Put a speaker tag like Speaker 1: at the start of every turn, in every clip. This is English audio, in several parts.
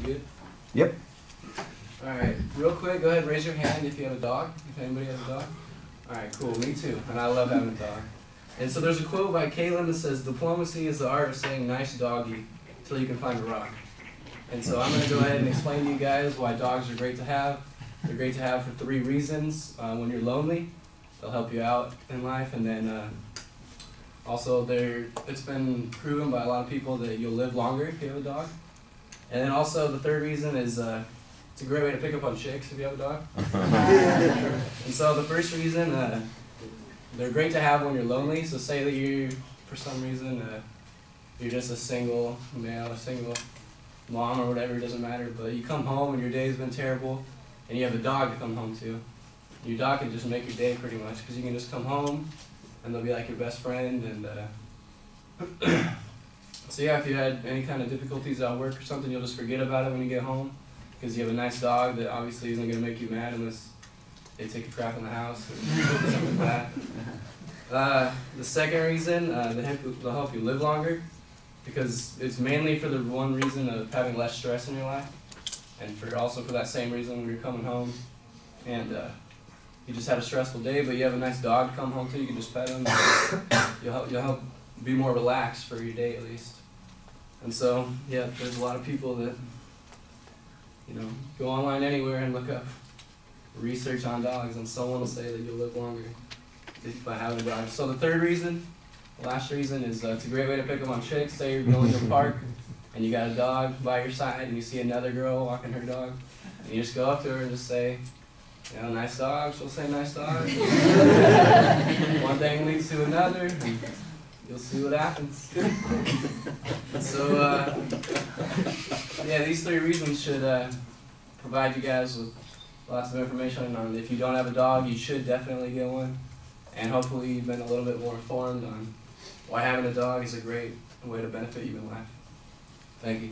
Speaker 1: good?
Speaker 2: Yep.
Speaker 1: Alright, real quick, go ahead and raise your hand if you have a dog. If anybody has a dog. Alright, cool. Me too. And I love having a dog. And so there's a quote by Caitlin that says, diplomacy is the art of saying nice doggy till you can find a rock. And so I'm going to go ahead and explain to you guys why dogs are great to have. They're great to have for 3 reasons. When you're lonely, they'll help you out in life. And then also it's been proven by a lot of people that you'll live longer if you have a dog. And then also the 3rd reason is it's a great way to pick up on chicks if you have a dog. And so the first reason, they're great to have when you're lonely. So say that you, for some reason, you're just a single male, a single mom or whatever, it doesn't matter, but you come home and your day's been terrible and you have a dog to come home to. Your dog can just make your day pretty much because you can just come home and they'll be like your best friend. And so yeah, if you had any kind of difficulties at work or something, you'll just forget about it when you get home because you have a nice dog that obviously isn't going to make you mad unless they take a crap in the house or something like that. The second reason, they'll help you live longer because it's mainly for the one reason of having less stress in your life, and also for that same reason when you're coming home and you just had a stressful day, but you have a nice dog to come home to, you can just pet him. You'll help be more relaxed for your day at least. And so, yeah, there's a lot of people that, you know, go online anywhere and look up research on dogs, and someone will say that you'll live longer by having a dog. So the 3rd reason, the last reason, is it's a great way to pick up on chicks. Say you're going to a park and you got a dog by your side and you see another girl walking her dog, and you just go up to her and just say, you know, nice dog. She'll say nice dog. One thing leads to another, and you'll see what happens. So yeah, these 3 reasons should provide you guys with lots of information on if you don't have a dog, you should definitely get one. And hopefully you've been a little bit more informed on why having a dog is a great way to benefit you in life. Thank you.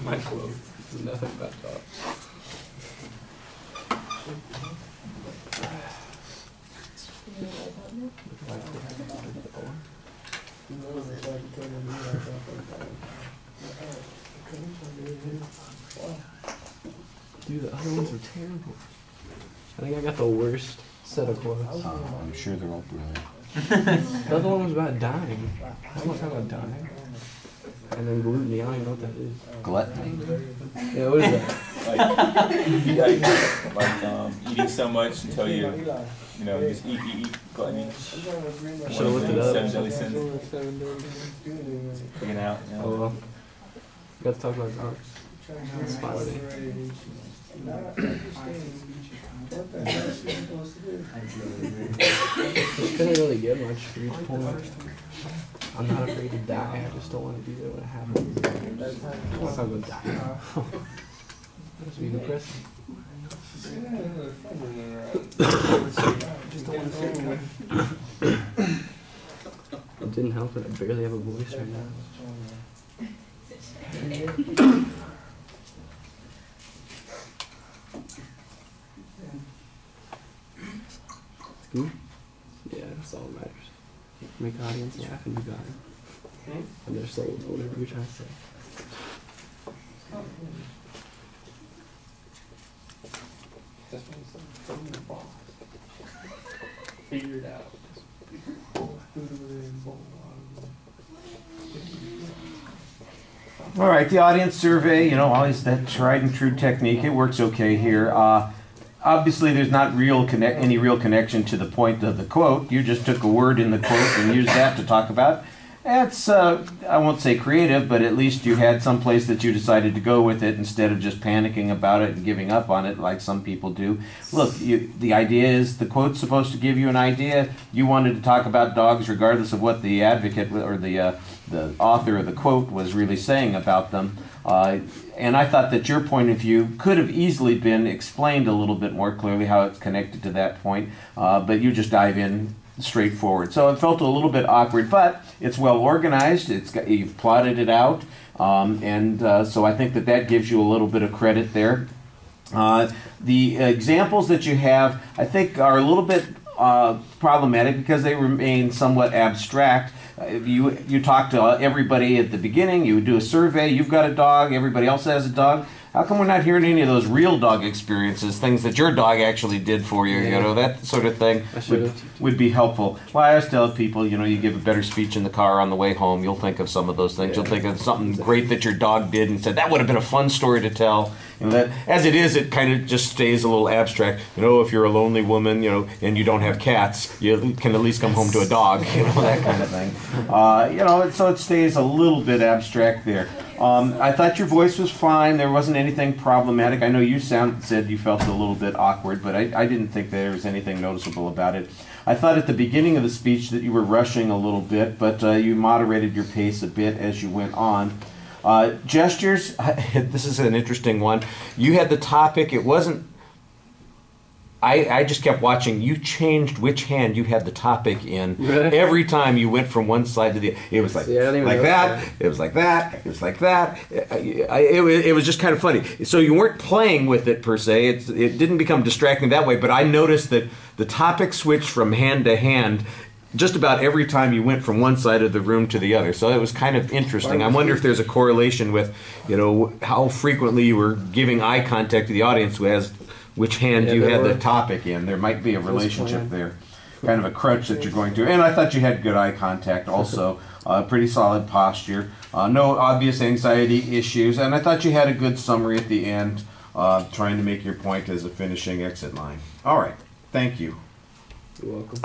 Speaker 1: My quote is nothing about dogs. Dude, the other ones are terrible. I think I got the worst set of quotes.
Speaker 2: I'm sure they're all brilliant.
Speaker 1: The other one was about dying. I'm not talking about dying. And then gluttony, I don't even know what that is.
Speaker 2: Gluttony?
Speaker 1: Yeah, what is that?
Speaker 3: like eating so much until you know, just eat, gluttony.
Speaker 1: Should have looked it up.
Speaker 3: 7 deadly sins. Figuring out, you know.
Speaker 1: Oh well. We got to talk about dogs. It's fine with me. Couldn't really get much for each point. I'm not afraid to die, I just don't want to be there when it happens. I don't want to talk about dying. That's be depressing. Just don't want to say it didn't help that I barely have a voice right now. Good? Yeah, that's all that matters. Make the audience laugh and you got it. And they're sold, whatever you're trying to say. Figure it out.
Speaker 2: All right, the audience survey, you know, always that tried and true technique. It works okay here. Obviously, there's not any real connection to the point of the quote. You just took a word in the quote and used that to talk about. That's, I won't say creative, but at least you had some place that you decided to go with it instead of just panicking about it and giving up on it like some people do. Look, the idea is the quote's supposed to give you an idea. You wanted to talk about dogs regardless of what the advocate or the author of the quote was really saying about them. And I thought that your point of view could have easily been explained a little bit more clearly how it's connected to that point, but you just dive in straightforward. So it felt a little bit awkward, but it's well organized. You've plotted it out, so I think that gives you a little bit of credit there. The examples that you have, I think, are a little bit problematic because they remain somewhat abstract. You talk to everybody at the beginning. You do a survey. You've got a dog. Everybody else has a dog. How come we're not hearing any of those real dog experiences, things that your dog actually did for you, you know, that sort of thing would be helpful. Well, I always tell people, you know, you give a better speech in the car on the way home, you'll think of some of those things. You'll think of something great that your dog did and said, that would have been a fun story to tell. You know, that, as it is, it kind of just stays a little abstract. You know, if you're a lonely woman, you know, and you don't have cats, you can at least come home to a dog, you know, that kind of thing. You know, so it stays a little bit abstract there. I thought your voice was fine. There wasn't anything problematic. I know you said you felt a little bit awkward, but I didn't think there was anything noticeable about it. I thought at the beginning of the speech that you were rushing a little bit, but you moderated your pace a bit as you went on. Gestures, this is an interesting one. You had the topic, it wasn't, I just kept watching. You changed which hand you had the topic in. Really? Every time you went from one side to the other. It was like, like that, it was like that, it was like that. It was just kind of funny. So you weren't playing with it per se. It didn't become distracting that way, but I noticed that the topic switched from hand to hand just about every time you went from one side of the room to the other. So it was kind of interesting. I wonder if there's a correlation with, you know, how frequently you were giving eye contact to the audience as which hand you had the topic in. There might be a relationship there. Kind of a crutch that you're going to. And I thought you had good eye contact also. Pretty solid posture. No obvious anxiety issues. And I thought you had a good summary at the end, trying to make your point as a finishing exit line. All right. Thank you.
Speaker 1: You're welcome.